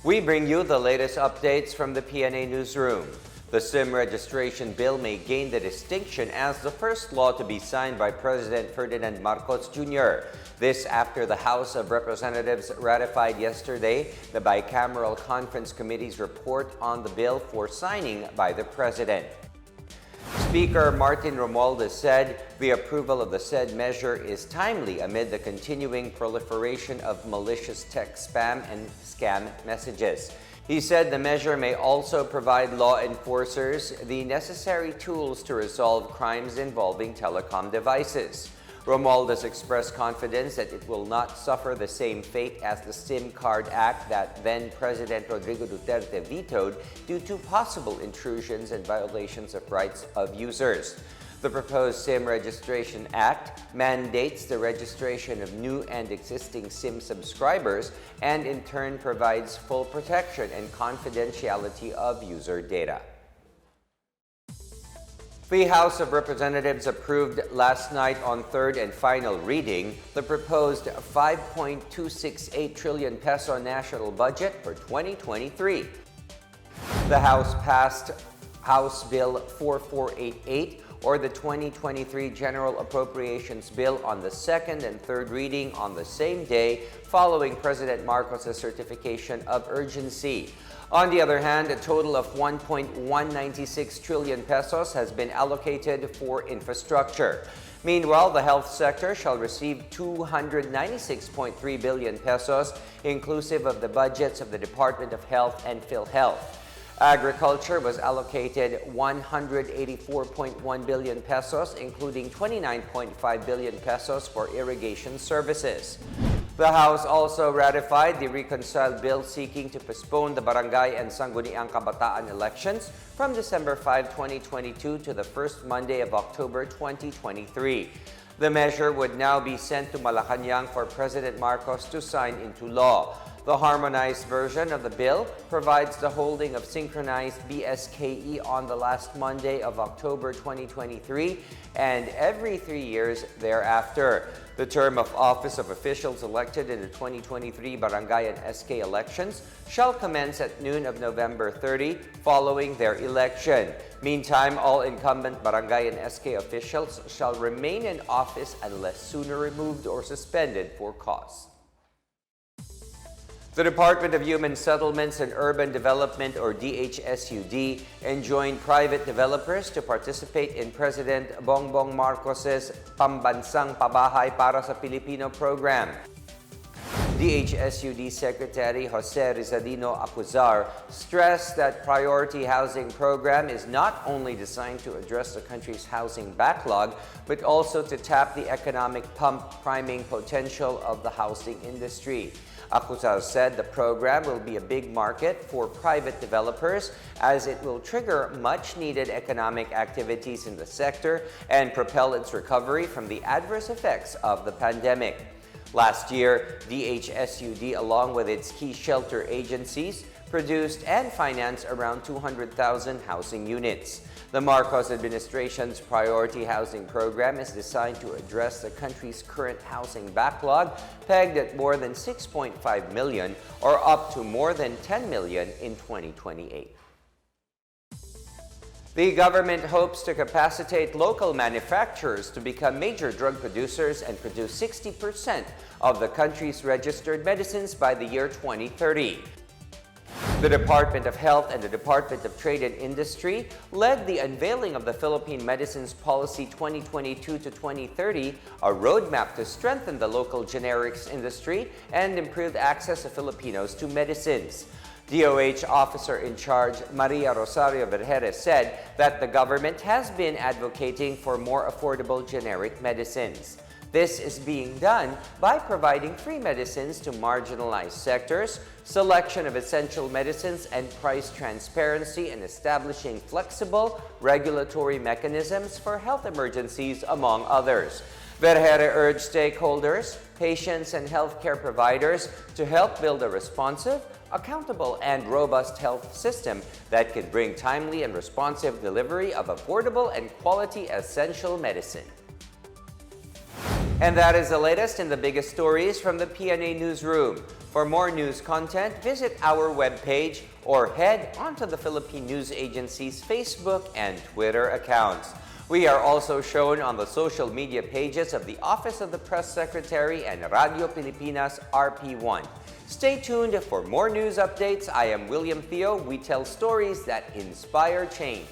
We bring you the latest updates from the Pna Newsroom. The SIM registration bill may gain the distinction as the first law to be signed by President Ferdinand Marcos Jr. This after the House of Representatives ratified yesterday the bicameral conference committee's report on the bill for signing by the President. Speaker Martin Romualdez said the approval of the said measure is timely amid the continuing proliferation of malicious text spam and scam messages. He said the measure may also provide law enforcers the necessary tools to resolve crimes involving telecom devices. Romualdez expressed confidence that it will not suffer the same fate as the SIM Card Act that then-President Rodrigo Duterte vetoed due to possible intrusions and violations of rights of users. The proposed SIM Registration Act mandates the registration of new and existing SIM subscribers and in turn provides full protection and confidentiality of user data. The House of Representatives approved last night on third and final reading the proposed 5.268 trillion peso national budget for 2023. The House passed House Bill 4488 or the 2023 General Appropriations Bill on the second and third reading on the same day following President Marcos' certification of urgency. On the other hand, a total of 1.196 trillion pesos has been allocated for infrastructure. Meanwhile, the health sector shall receive 296.3 billion pesos, inclusive of the budgets of the Department of Health and PhilHealth. Agriculture was allocated 184.1 billion pesos, including 29.5 billion pesos for irrigation services. The House also ratified the reconciled bill seeking to postpone the barangay and sangguniang kabataan elections from December 5, 2022 to the first Monday of October 2023. The measure would now be sent to Malacanang for President Marcos to sign into law. The harmonized version of the bill provides the holding of synchronized BSKE on the last Monday of October 2023 and every 3 years thereafter. The term of office of officials elected in the 2023 barangay and SK elections shall commence at noon of November 30 following their election. Meantime, all incumbent barangay and SK officials shall remain in office unless sooner removed or suspended for cause. The Department of Human Settlements and Urban Development or DHSUD enjoined private developers to participate in President Bongbong Marcos' Pambansang Pabahay para sa Pilipino program. DHSUD Secretary Jose Rizadino Acuzar stressed that priority housing program is not only designed to address the country's housing backlog, but also to tap the economic pump-priming potential of the housing industry. Acuzar said the program will be a big market for private developers as it will trigger much-needed economic activities in the sector and propel its recovery from the adverse effects of the pandemic. Last year, DHSUD, along with its key shelter agencies, produced and financed around 200,000 housing units. The Marcos administration's priority housing program is designed to address the country's current housing backlog, pegged at more than 6.5 million or up to more than 10 million in 2028. The government hopes to capacitate local manufacturers to become major drug producers and produce 60% of the country's registered medicines by the year 2030. The Department of Health and the Department of Trade and Industry led the unveiling of the Philippine Medicines Policy 2022 to 2030, a roadmap to strengthen the local generics industry and improve access of Filipinos to medicines. DOH Officer in Charge Maria Rosario Vergeres said that the government has been advocating for more affordable generic medicines. This is being done by providing free medicines to marginalized sectors, selection of essential medicines, and price transparency, and establishing flexible regulatory mechanisms for health emergencies, among others. Vergeres urged stakeholders, patients, and healthcare providers to help build a responsive, accountable, and robust health system that can bring timely and responsive delivery of affordable and quality essential medicine. And that is the latest and the biggest stories from the Pna Newsroom. For more news content, visit our webpage or head onto the Philippine News Agency's Facebook and Twitter accounts. We are also shown on the social media pages of the Office of the Press Secretary and Radio Pilipinas RP1. Stay tuned for more news updates. I am William Theo. We tell stories that inspire change.